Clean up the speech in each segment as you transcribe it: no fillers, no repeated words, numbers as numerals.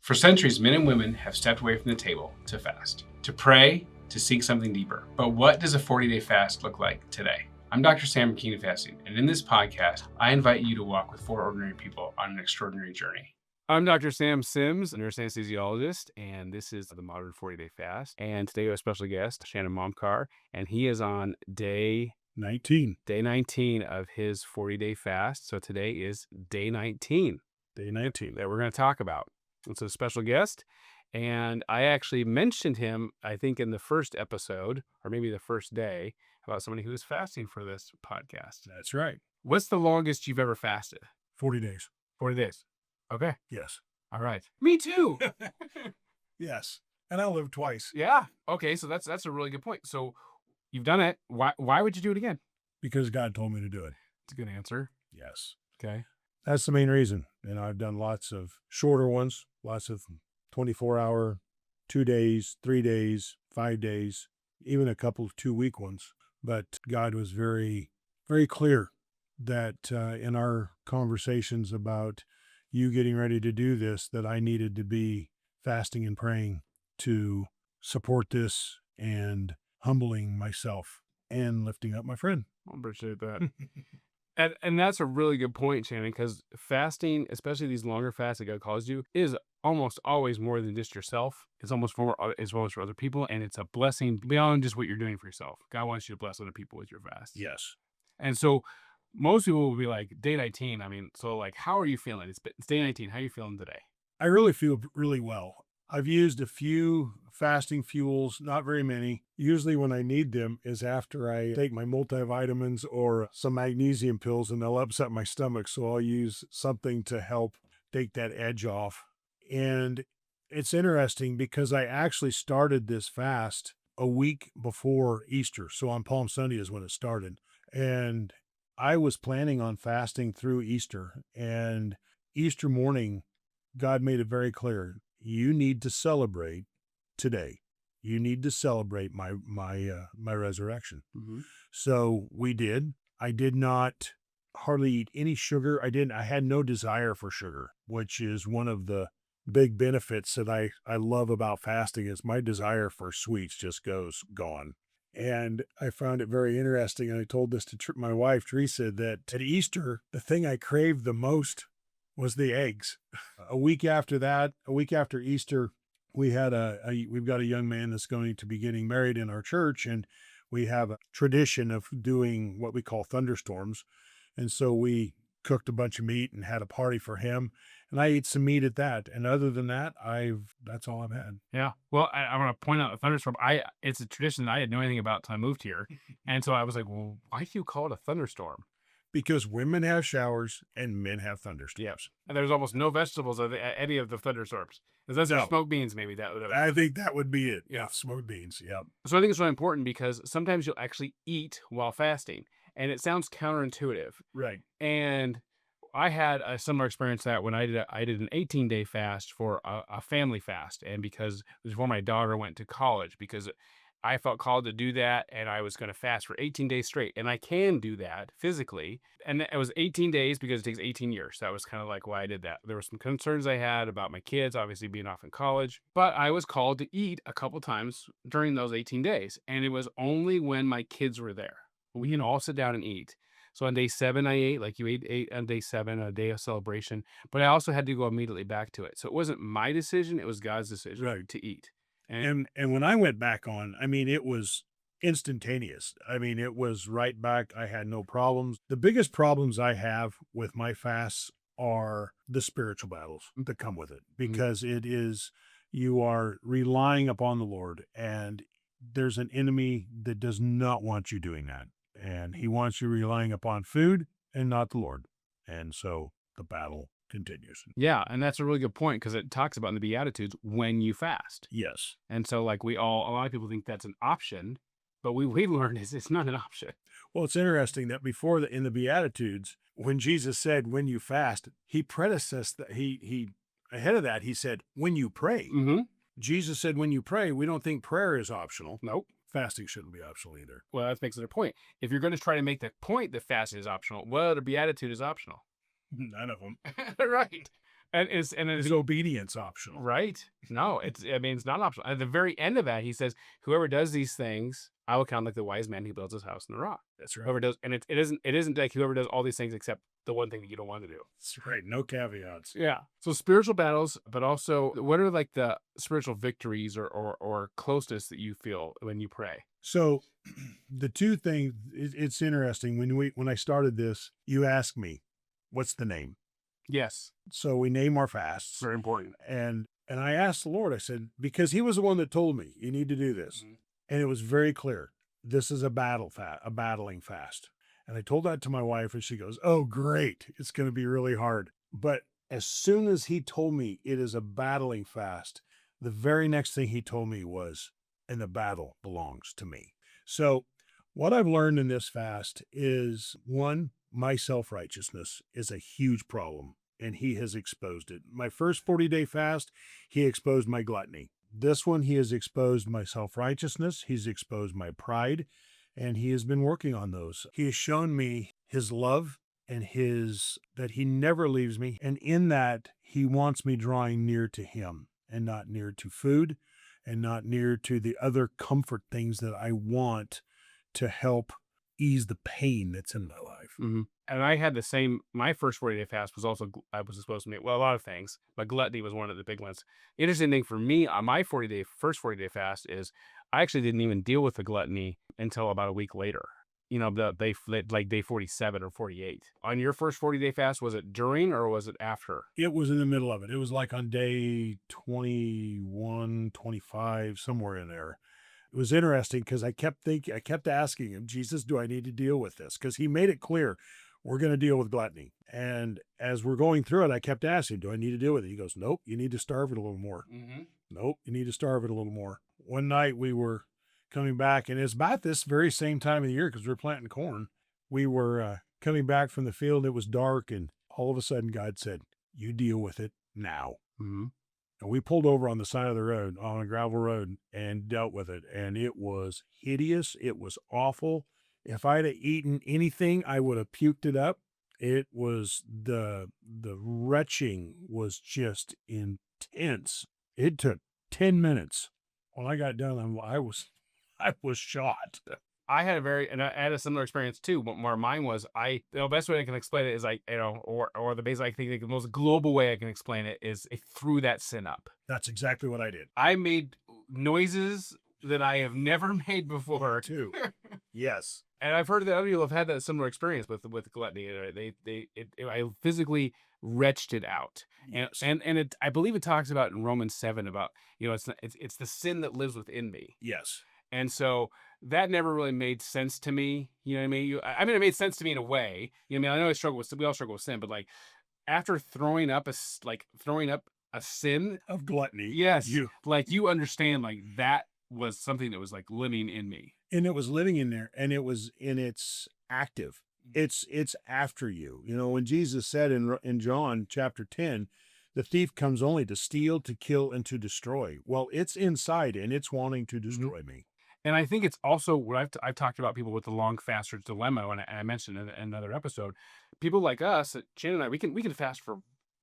For centuries, men and women have stepped away from the table to fast, to pray, to seek something deeper. But what does a 40-day fast look like today? I'm Dr. Sam from Kingdom Fasting, and in this podcast, I invite you to walk with four ordinary people on an extraordinary journey. I'm Dr. Sam Sims, a nurse anesthesiologist, and this is the Modern 40-Day Fast. And today we have a special guest, Shannon Momkar, and he is on day 19 of his 40-day fast. So today is day 19 that we're going to talk about. It's a special guest, and I actually mentioned him, I think, in the first episode, or maybe the first day, about somebody who was fasting for this podcast. That's right. What's the longest you've ever fasted? 40 days. 40 days. Okay. Yes. All right. Me too. Yes. And I lived twice. Yeah. Okay. So that's a really good point. So you've done it. Why would you do it again? Because God told me to do it. It's a good answer. Yes. Okay. That's the main reason. And I've done lots of shorter ones, lots of 24-hour, 2 days, 3 days, 5 days, even a couple of 2-week ones. But God was very, very clear that in our conversations about you getting ready to do this, that I needed to be fasting and praying to support this and humbling myself and lifting up my friend. I appreciate that. And that's a really good point, Shannon, because fasting, especially these longer fasts that God calls you, is almost always more than just yourself. It's almost more as well as for other people, and it's a blessing beyond just what you're doing for yourself. God wants you to bless other people with your fast. Yes. And so most people will be like, day 19. I mean, so like, how are you feeling? It's day 19. How are you feeling today? I really feel really well. I've used a few fasting fuels, not very many. Usually when I need them is after I take my multivitamins or some magnesium pills, and they'll upset my stomach. So I'll use something to help take that edge off. And it's interesting because I actually started this fast a week before Easter. So on Palm Sunday is when it started. And I was planning on fasting through Easter. And Easter morning, God made it very clear. You need to celebrate today. You need to celebrate my resurrection. Mm-hmm. So we did. I did not hardly eat any sugar. I had no desire for sugar, which is one of the big benefits that I love about fasting is my desire for sweets just goes gone. And I found it very interesting. And I told this to my wife, Teresa, that at Easter, the thing I craved the most was the eggs. A week after Easter, we've got a young man that's going to be getting married in our church, and we have a tradition of doing what we call thunderstorms. And so we cooked a bunch of meat and had a party for him, and I ate some meat at that. And other than that, that's all I've had. Yeah. Well, I want to point out the thunderstorm. It's a tradition that I had no anything about until I moved here. And so I was like, well, why do you call it a thunderstorm? Because women have showers and men have thunderstorms. Yes. And there's almost no vegetables at any of the thunderstorms. Unless there's smoked beans, maybe that would have. I think that would be it. Yeah, smoked beans. Yeah. So I think it's really important because sometimes you'll actually eat while fasting, and it sounds counterintuitive. Right. And I had a similar experience that when I did an 18-day fast for a family fast, and because it was before my daughter went to college, because I felt called to do that, and I was going to fast for 18 days straight, and I can do that physically. And it was 18 days because it takes 18 years. That was kind of like why I did that. There were some concerns I had about my kids, obviously being off in college, but I was called to eat a couple times during those 18 days, and it was only when my kids were there. We can all sit down and eat. So on day 7, I ate, like you ate on day 7, a day of celebration, but I also had to go immediately back to it. So it wasn't my decision, it was God's decision to eat. And when I went back on, I mean, it was instantaneous. I mean, it was right back. I had no problems. The biggest problems I have with my fasts are the spiritual battles that come with it, because you are relying upon the Lord, and there's an enemy that does not want you doing that. And he wants you relying upon food and not the Lord. And so the battle continues. Yeah, and that's a really good point because it talks about in the Beatitudes when you fast. Yes. And so like a lot of people think that's an option, but we learned is it's not an option. Well, it's interesting that in the Beatitudes, when Jesus said, when you fast, he predecessed that he ahead of that, he said, when you pray. Mm-hmm. Jesus said, when you pray, we don't think prayer is optional. Nope. Fasting shouldn't be optional either. Well, that makes another point. If you're going to try to make the point that fasting is optional, well, the Beatitude is optional. None of them. Right. Is obedience optional? right. No, it's not optional. At the very end of that, he says, "Whoever does these things, I will count like the wise man who builds his house on the rock." That's right. Whoever does, and it isn't like whoever does all these things except the one thing that you don't want to do. That's right. No caveats. Yeah. So spiritual battles, but also what are like the spiritual victories or closeness that you feel when you pray? So the two things, it's interesting. When I started this, you asked me, what's the name? Yes. So we name our fasts. Very important. And I asked the Lord, I said, because he was the one that told me, you need to do this. Mhm. And it was very clear. This is a battling fast. And I told that to my wife and she goes, oh, great. It's going to be really hard. But as soon as he told me it is a battling fast, the very next thing he told me was, and the battle belongs to me. So what I've learned in this fast is, one, my self-righteousness is a huge problem, and he has exposed it. My first 40-day fast, he exposed my gluttony. This one, he has exposed my self-righteousness. He's exposed my pride, and he has been working on those. He has shown me his love and that he never leaves me. And in that, he wants me drawing near to him and not near to food and not near to the other comfort things that I want to help ease the pain that's in my life. Mm-hmm. And I had the same, my first 40-day fast was also, I was supposed to make, well, a lot of things, but gluttony was one of the big ones. Interesting thing for me on my first 40-day fast is I actually didn't even deal with the gluttony until about a week later. You know, like day 47 or 48. On your first 40-day fast, was it during or was it after? It was in the middle of it. It was like on day 21, 25, somewhere in there. It was interesting because I kept asking him, Jesus, do I need to deal with this? Because he made it clear, we're going to deal with gluttony. And as we're going through it, I kept asking, do I need to deal with it? He goes, nope, you need to starve it a little more. Mm-hmm. Nope, you need to starve it a little more. One night we were coming back, and it's about this very same time of the year because we were planting corn. We were coming back from the field. It was dark, and all of a sudden God said, you deal with it now. Mm-hmm. And we pulled over on the side of the road, on a gravel road, and dealt with it. And it was hideous. It was awful. If I'd have eaten anything, I would have puked it up. It was the retching was just intense. It took 10 minutes. When I got done, I was shot. I had I had a similar experience too. But where mine was, the best way I can explain it is or the base, I think the most global way I can explain it is I threw that sin up. That's exactly what I did. I made noises that I have never made before. Too. Yes. And I've heard that other people have had that similar experience with gluttony. I physically retched it out. Yes. And I believe it talks about in Romans 7 about, it's the sin that lives within me. Yes. And so that never really made sense to me. You know what I mean? It made sense to me in a way. You know what I mean? I know we all struggle with sin, but like after throwing up a sin Of gluttony. yes, you understand like that was something that was like living in me. And it was living in there, and it was in its active. It's after you. You know, when Jesus said in John chapter 10, the thief comes only to steal, to kill, and to destroy. Well, it's inside, and it's wanting to destroy me. And I think it's also what I've talked about people with the long faster's dilemma, and I mentioned in another episode, people like us, Shannon and I, we can fast for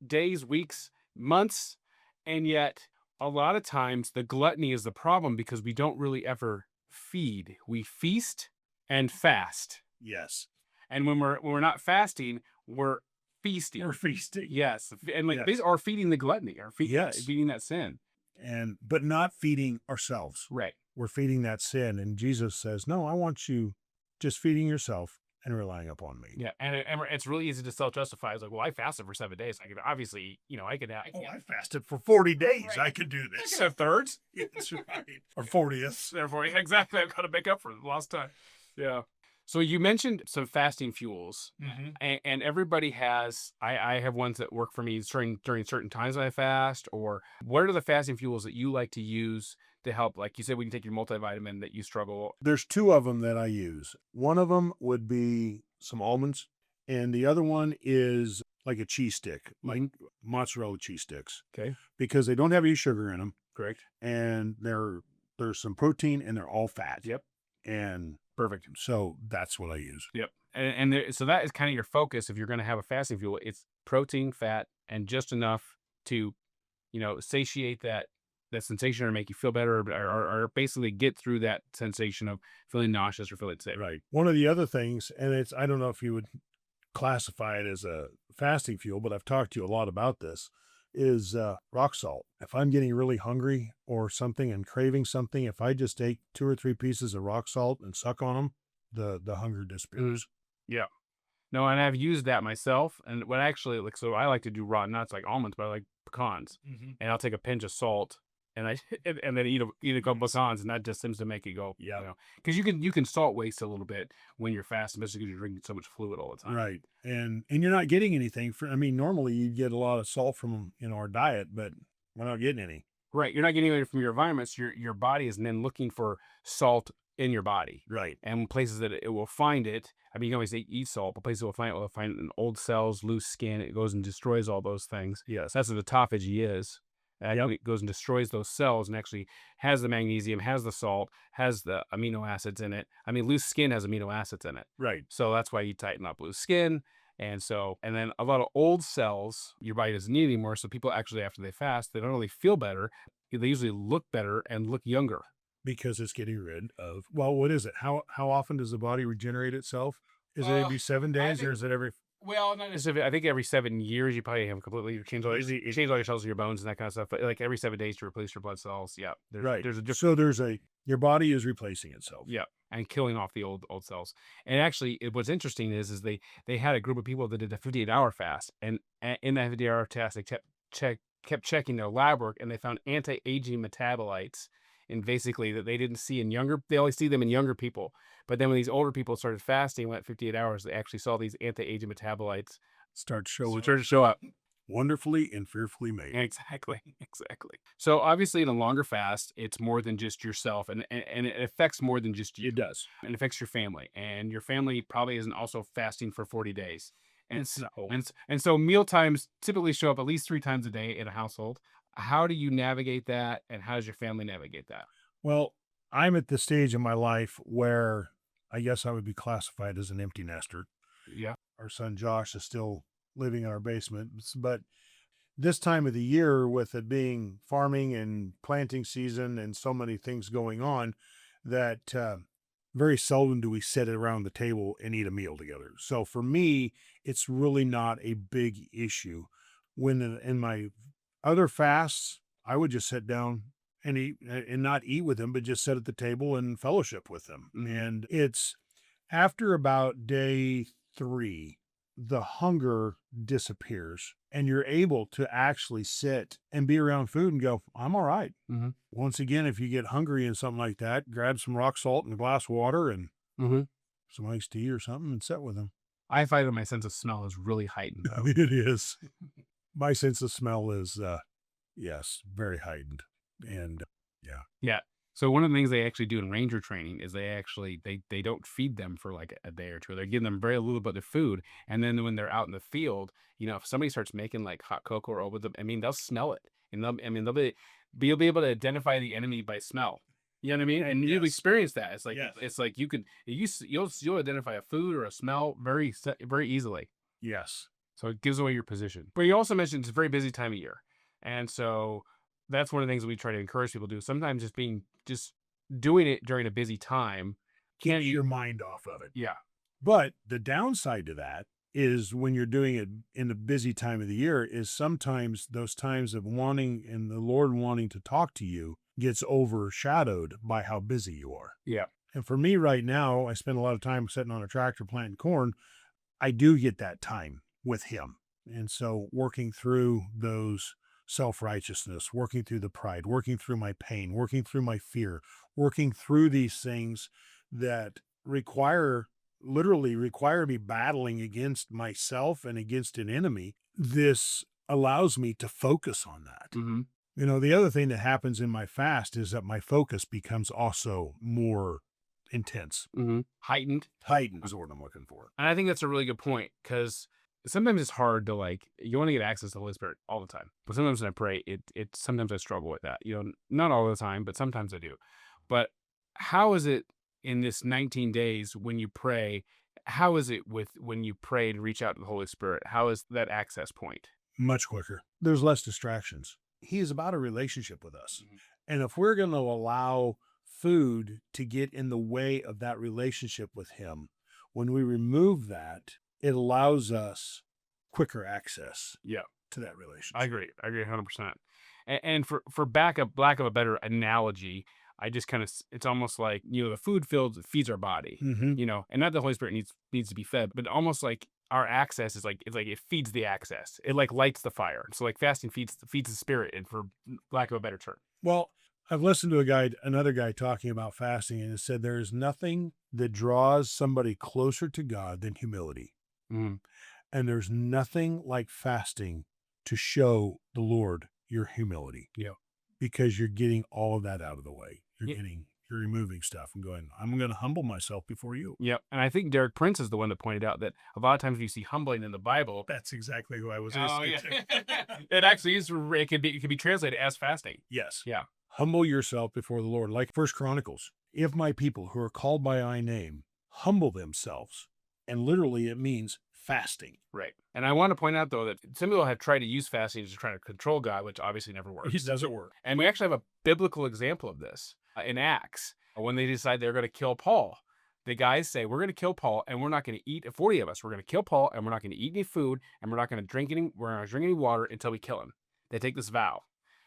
days, weeks, months, and yet a lot of times the gluttony is the problem because we don't really ever feed. We feast and fast. Yes. And when we're not fasting, we're feasting. We're feasting. Yes, and like Yes. or feeding the gluttony, or Yes. feeding that sin. But not feeding ourselves. Right. We're feeding that sin. And Jesus says, no, I want you just feeding yourself and relying upon me. Yeah, and it's really easy to self-justify. It's like, well, I fasted for 7 days. I could obviously, I could have. I fasted for 40 days. Right. I could do I this. could have thirds. That's right. Or 40th. Therefore, exactly, I've got to make up for the lost time. Yeah. So you mentioned some fasting fuels, and everybody has. I have ones that work for me during certain times I fast. Or what are the fasting fuels that you like to use to help? Like you said, we can take your multivitamin that you struggle. There's two of them that I use. One of them would be some almonds, and the other one is like a cheese stick, like mozzarella cheese sticks. Okay. Because they don't have any sugar in them, Correct. and there's some protein, and they're all fat. Yep. And Perfect. so that's what I use. Yep. So that is kind of your focus if you're going to have a fasting fuel. It's protein, fat, and just enough to, satiate that sensation or make you feel better, or basically get through that sensation of feeling nauseous or feeling sick. Right. One of the other things, and I don't know if you would classify it as a fasting fuel, but I've talked to you a lot about this, is rock salt. If I'm getting really hungry or something and craving something, if I just take 2 or 3 pieces of rock salt and suck on them, the hunger disappears. Yeah. No, and I've used that myself. And what actually, so I like to do raw nuts like almonds, but I like pecans. And I'll take a pinch of salt and and then eat a couple pecans, and that just seems to make it go. Yeah. Because you can salt waste a little bit when you're fasting, especially because you're drinking so much fluid all the time. Right. And you're not getting anything normally you'd get a lot of salt from, our diet, but we're not getting any. Right. You're not getting it from your environment. So your body is then looking for salt in your body. Right. And places that it will find it. I mean, you can always eat salt, but places it will find it in old cells, loose skin. It goes and destroys all those things. Yes. That's what autophagy is. It goes and destroys those cells and actually has the magnesium, has the salt, has the amino acids in it. I mean, loose skin has amino acids in it. Right. So that's why you tighten up loose skin. And then a lot of old cells, your body doesn't need anymore. So people actually, after they fast, they don't only feel better, they usually look better and look younger. Because it's getting rid of, what is it? How often does the body regenerate itself? Is it every 7 days or is it every? Well, not necessarily. I think every 7 years you probably have completely change all your cells in your bones and that kind of stuff. But like every 7 days to replace your blood cells. Yeah, Your body is replacing itself. Yeah, and killing off the old cells. And actually, what's interesting is they had a group of people that did a 58-hour fast, and in that 58-hour fast, they kept checking their lab work, and they found anti-aging metabolites. And basically that they didn't see they only see them in younger people. But then when these older people started fasting, went 58 hours, they actually saw these anti-aging metabolites start to show up. Wonderfully and fearfully made. Exactly. So obviously in a longer fast, it's more than just yourself, and it affects more than just you. It does. It affects your family, and your family probably isn't also fasting for 40 days. And so meal times typically show up at least 3 times a day in a household. How do you navigate that, and how does your family navigate that? Well, I'm at the stage in my life where I guess I would be classified as an empty nester. Yeah. Our son Josh is still living in our basement, but this time of the year, with it being farming and planting season and so many things going on, that very seldom do we sit around the table and eat a meal together. So for me, it's really not a big issue. When in my other fasts, I would just sit down and eat, and not eat with them, but just sit at the table and fellowship with them. And it's after about day 3, the hunger disappears and you're able to actually sit and be around food and go, I'm all right. Once again, if you get hungry and something like that, grab some rock salt and a glass of water and some iced tea or something and sit with them. I find that my sense of smell is really heightened, though. It is. My sense of smell is, yes, very heightened. And Yeah. So one of the things they actually do in ranger training is they don't feed them for like a day or two. They're giving them very little bit of food. And then when they're out in the field, if somebody starts making like hot cocoa or over them, they'll smell it. And you'll be able to identify the enemy by smell. You know what I mean? And you'll experience that. It's like, it's like you'll identify a food or a smell very, very easily. Yes. So it gives away your position. But you also mentioned it's a very busy time of year. And so that's one of the things that we try to encourage people to do. Sometimes just doing it during a busy time Keeps your mind off of it. Yeah. But the downside to that is when you're doing it in the busy time of the year is sometimes those times of wanting and the Lord wanting to talk to you gets overshadowed by how busy you are. Yeah. And for me right now, I spend a lot of time sitting on a tractor planting corn. I do get that time with him. And so working through those self-righteousness, working through the pride, working through my pain, working through my fear, working through these things that literally require me battling against myself and against an enemy. This allows me to focus on that. The other thing that happens in my fast is that my focus becomes also more intense. Heightened is the word I'm looking for. And I think that's a really good point, because sometimes it's hard to you want to get access to the Holy Spirit all the time. But sometimes when I pray, sometimes I struggle with that. Not all the time, but sometimes I do. But how is it in this 19 days when you pray? How is it when you pray to reach out to the Holy Spirit? How is that access point? Much quicker. There's less distractions. He is about a relationship with us. Mhm. And if we're going to allow food to get in the way of that relationship with him, when we remove that, it allows us quicker access Yeah. to that relationship. I agree 100%. And for lack of a better analogy, I just kind of, it's almost like, the food feeds our body, Mhm. and not the Holy Spirit needs to be fed, but almost like our access is like, it's like it feeds the access. It like lights the fire. So like fasting feeds the spirit, and for lack of a better term. Well, I've listened to another guy talking about fasting, and it said there is nothing that draws somebody closer to God than humility. Mhm. And there's nothing like fasting to show the Lord your humility. Yeah. Because you're getting all of that out of the way. Yeah. You're removing stuff and going, I'm going to humble myself before you. Yep. And I think Derek Prince is the one that pointed out that a lot of times you see humbling in the Bible. That's exactly who I was. It actually is. It could be translated as fasting. Yes. Yeah. Humble yourself before the Lord. Like First Chronicles, if my people who are called by my name humble themselves, and literally it means fasting. Right. And I want to point out, though, that some people have tried to use fasting to try to control God, which obviously never works. It doesn't work. And we actually have a biblical example of this in Acts, when they decide they're going to kill Paul. The guys say, we're going to kill Paul, and we're not going to eat, 40 of us, we're going to kill Paul, and we're not going to eat any food, and we're not going to drink any water until we kill him. They take this vow,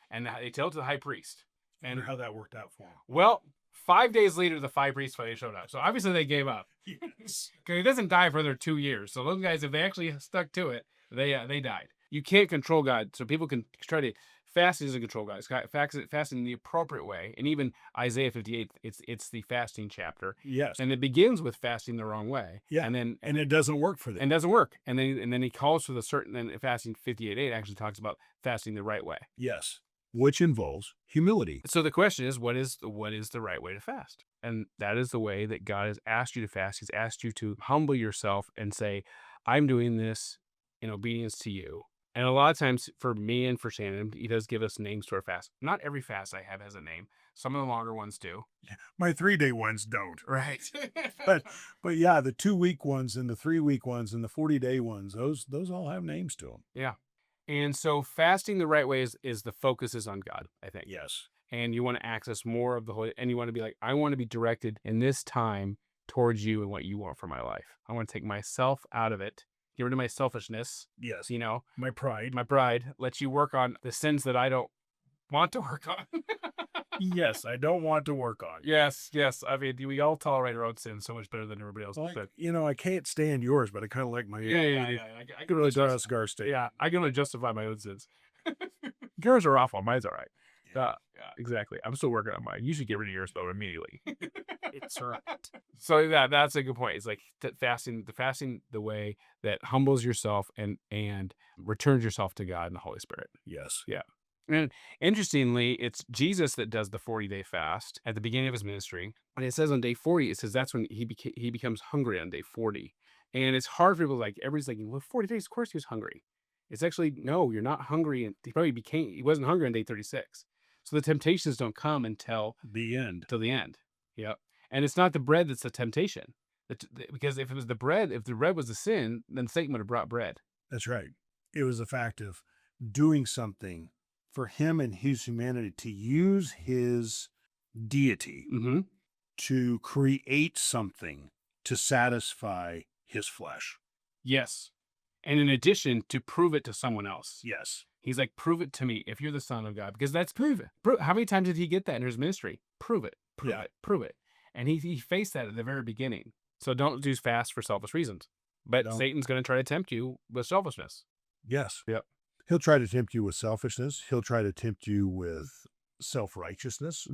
and they tell it to the high priest. And how that worked out for them. Well, 5 days later, the high priests finally showed up. So obviously they gave up. Yes. Because he doesn't die for another 2 years. So those guys, if they actually stuck to it, they died. You can't control God. So people can try to fasting doesn't control God. It's fasting in the appropriate way. And even Isaiah 58, it's the fasting chapter. Yes. And it begins with fasting the wrong way. Yeah. And it doesn't work for them. And doesn't work. And then he calls for the certain. And fasting 58:8 actually talks about fasting the right way. Yes. Which involves humility. So the question is, what is the right way to fast? And that is the way that God has asked you to fast. He's asked you to humble yourself and say, I'm doing this in obedience to you. And a lot of times for me and for Shannon, he does give us names to our fast. Not every fast I have has a name. Some of the longer ones do. My 3-day ones don't. Right. But yeah, the 2-week ones and the 3-week ones and the 40-day ones, those all have names to them. Yeah. And so fasting the right way is the focus is on God, I think. Yes. And you want to access more of the Holy, and you want to be like, I want to be directed in this time towards you and what you want for my life. I want to take myself out of it, get rid of my selfishness. Yes. My pride, let you work on the sins that I don't want to work on. Yes, I don't want to work on. Yes. I mean, we all tolerate our own sins so much better than everybody else. Like, But I can't stand yours, but I kind of like my. yeah. I can really draw a cigar steak. Yeah, I can only justify my own sins. Yours are awful. Mine's all right. Yeah. Exactly. I'm still working on mine. You should get rid of yours though immediately. It's all right. So that's a good point. It's like fasting the way that humbles yourself and returns yourself to God and the Holy Spirit. Yes. Yeah. And interestingly, it's Jesus that does the 40-day fast at the beginning of his ministry. And it says on day 40, it says that's when he becomes hungry on day 40. And it's hard for people, like, everybody's like, well, 40 days, of course he was hungry. It's actually, no, you're not hungry. And he wasn't hungry on day 36. So the temptations don't come until the end. Yep. And it's not the bread that's the temptation. Because if the bread was the sin, then Satan would have brought bread. That's right. It was the fact of doing something for him and his humanity, to use his deity to create something to satisfy his flesh. Yes. And in addition, to prove it to someone else. Yes. He's like, prove it to me if you're the Son of God, because that's prove it. How many times did he get that in his ministry? Prove it. Prove it. And he faced that at the very beginning. So don't do fast for selfish reasons. But Satan's going to try to tempt you with selfishness. Yes. Yep. He'll try to tempt you with selfishness. He'll try to tempt you with self-righteousness.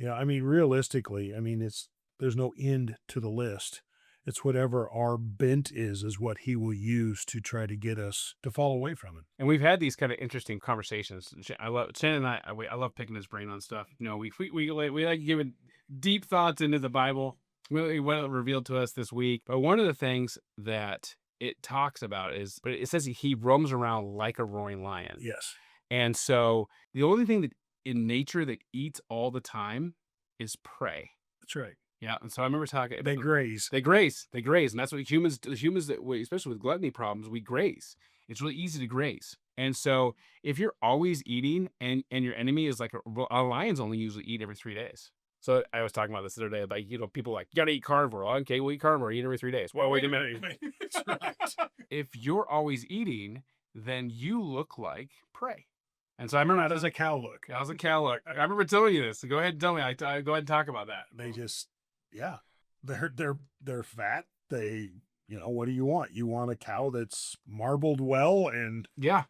I mean, realistically, there's no end to the list. It's whatever our bent is what he will use to try to get us to fall away from it. And we've had these kind of interesting conversations. Shannon and I love picking his brain on stuff. We like giving deep thoughts into the Bible. Really, what it revealed to us this week. But one of the things that it talks about but it says he roams around like a roaring lion. Yes. And so the only thing that in nature that eats all the time is prey. That's right. Yeah. And so I remember talking. They graze. And that's what humans that especially with gluttony problems, we graze. it's really easy to graze. And so if you're always eating and your enemy is like a lion's only usually eat every 3 days. So I was talking about this the other day about, people like, you gotta eat carnivore. Okay, we'll eat carnivore, eat every 3 days. Well, wait a minute. That's right. If you're always eating, then you look like prey. And so I remember How does a cow look? how's a cow look? I remember telling you this. So go ahead and tell me. I go ahead and talk about that. They just, yeah, they're fat. They, what do you want? You want a cow that's marbled well and Yeah.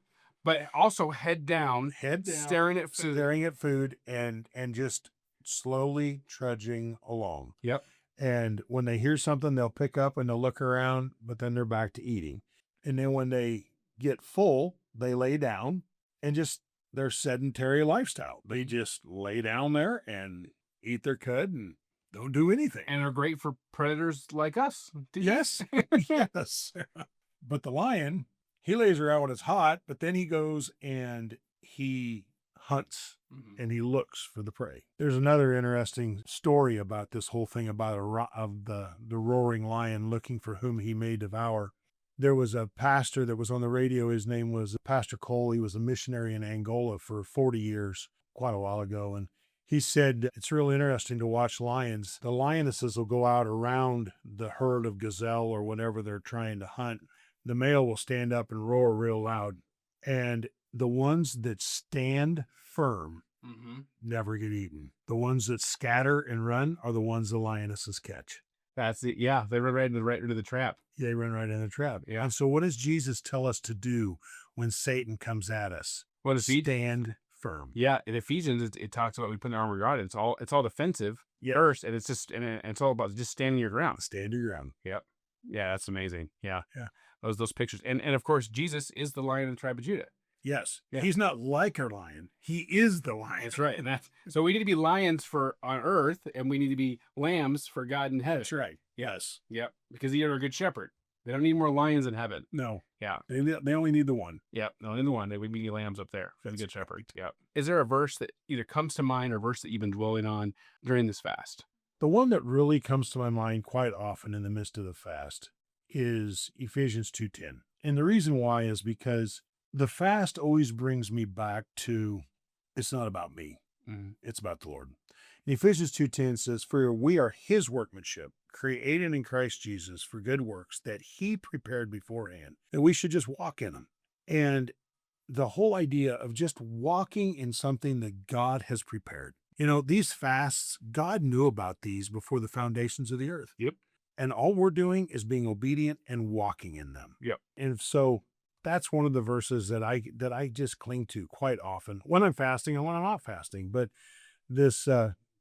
But also head down, staring at food. staring at food and just slowly trudging along. Yep. And when they hear something, they'll pick up and they'll look around, but then they're back to eating. And then when they get full, they lay down and just their sedentary lifestyle. They just lay down there and eat their cud and don't do anything. And are great for predators like us. Yes. Yes. But the lion, he lays around when it's hot, but then he goes and he hunts and he looks for the prey. There's another interesting story about this whole thing about the roaring lion looking for whom he may devour. There was a pastor that was on the radio. His name was Pastor Cole. He was a missionary in Angola for 40 years, quite a while ago. And he said it's really interesting to watch lions. The lionesses will go out around the herd of gazelle or whatever they're trying to hunt. The male will stand up and roar real loud. And the ones that stand firm never get eaten. The ones that scatter and run are the ones the lionesses catch. That's it. Yeah. They run right into the trap. They run right in the trap. Yeah. And so what does Jesus tell us to do when Satan comes at us? What does he stand firm? Yeah. In Ephesians, it talks about we put the armor of God. It's all defensive first. And it's just, and it's all about just standing your ground. Stand your ground. Yep. Yeah. That's amazing. Yeah. Yeah. Those pictures. And of course, Jesus is the Lion of the tribe of Judah. Yes. Yeah. He's not like our lion. He is the lion. That's right. And so we need to be lions on earth, and we need to be lambs for God in heaven. That's right. Yes. Yep. Because He is our good shepherd. They don't need more lions in heaven. No. Yeah. They only need the one. Yep. No, in the one. We need lambs up there for the That's good shepherd. Yep. Is there a verse that either comes to mind or a verse that you've been dwelling on during this fast? The one that really comes to my mind quite often in the midst of the fast is Ephesians 2:10. And the reason why is because the fast always brings me back to, it's not about me. It's about the Lord. And Ephesians 2:10 says, for we are His workmanship, created in Christ Jesus for good works that He prepared beforehand, that we should just walk in them. And the whole idea of just walking in something that God has prepared. These fasts, God knew about these before the foundations of the earth. Yep. And all we're doing is being obedient and walking in them. Yep. And so that's one of the verses that I just cling to quite often when I'm fasting and when I'm not fasting. But this,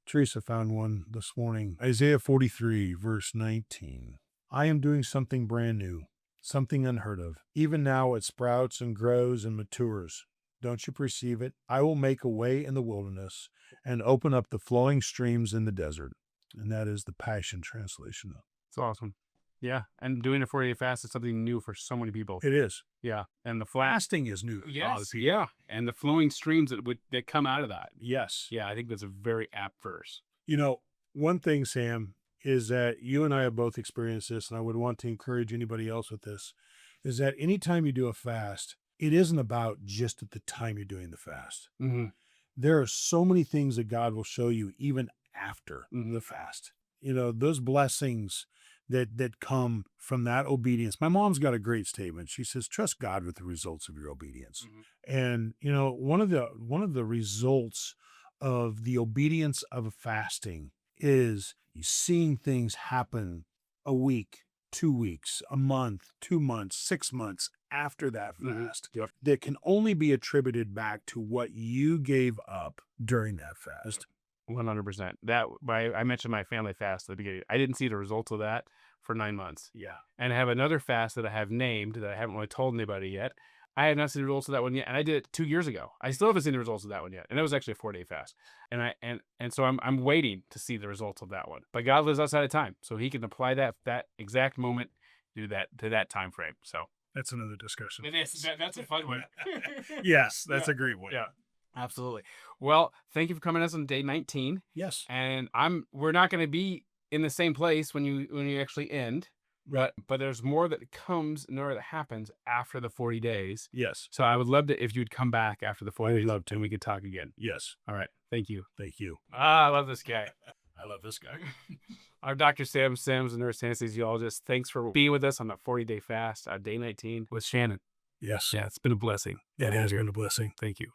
Teresa found one this morning, Isaiah 43, verse 19. I am doing something brand new, something unheard of. Even now it sprouts and grows and matures. Don't you perceive it? I will make a way in the wilderness and open up the flowing streams in the desert. And that is the Passion Translation. It's awesome. Yeah. And doing a 40-day fast is something new for so many people. It is. Yeah. And the Fasting is new. Yes. Yeah. And the flowing streams that come out of that. Yes. Yeah. I think that's a very apt verse. One thing, Sam, is that you and I have both experienced this, and I would want to encourage anybody else with this, is that anytime you do a fast, it isn't about just at the time you're doing the fast. There are so many things that God will show you even after the fast. Those blessings that come from that obedience. My mom's got a great statement. She says, trust God with the results of your obedience. And, one of the results of the obedience of fasting is seeing things happen a week, 2 weeks, a month, 2 months, 6 months after that fast that can only be attributed back to what you gave up during that fast. 100%. I mentioned my family fast at the beginning. I didn't see the results of that for 9 months. Yeah. And I have another fast that I have named that I haven't really told anybody yet. I have not seen the results of that one yet, and I did it 2 years ago. I still haven't seen the results of that one yet, and it was actually a 4-day fast. And so I'm waiting to see the results of that one. But God lives outside of time, so He can apply that exact moment to that time frame. So that's another discussion. It is. That's a fun one. Yes, that's a great one. Yeah, absolutely. Well, thank you for coming us on day 19. Yes, and we're not going to be in the same place when you actually end. Right. But there's more that comes, more that happens after the 40 days. Yes. So I would love to, if you'd come back after the 40 days, love to, and we could talk again. Yes. All right. Thank you. Thank you. I love this guy. I love this guy. I'm Dr. Sam Sims, a nurse anesthesiologist. Thanks for being with us on the 40-day fast, day 19 with Shannon. Yes. Yeah, it's been a blessing. It has been a blessing. Thank you.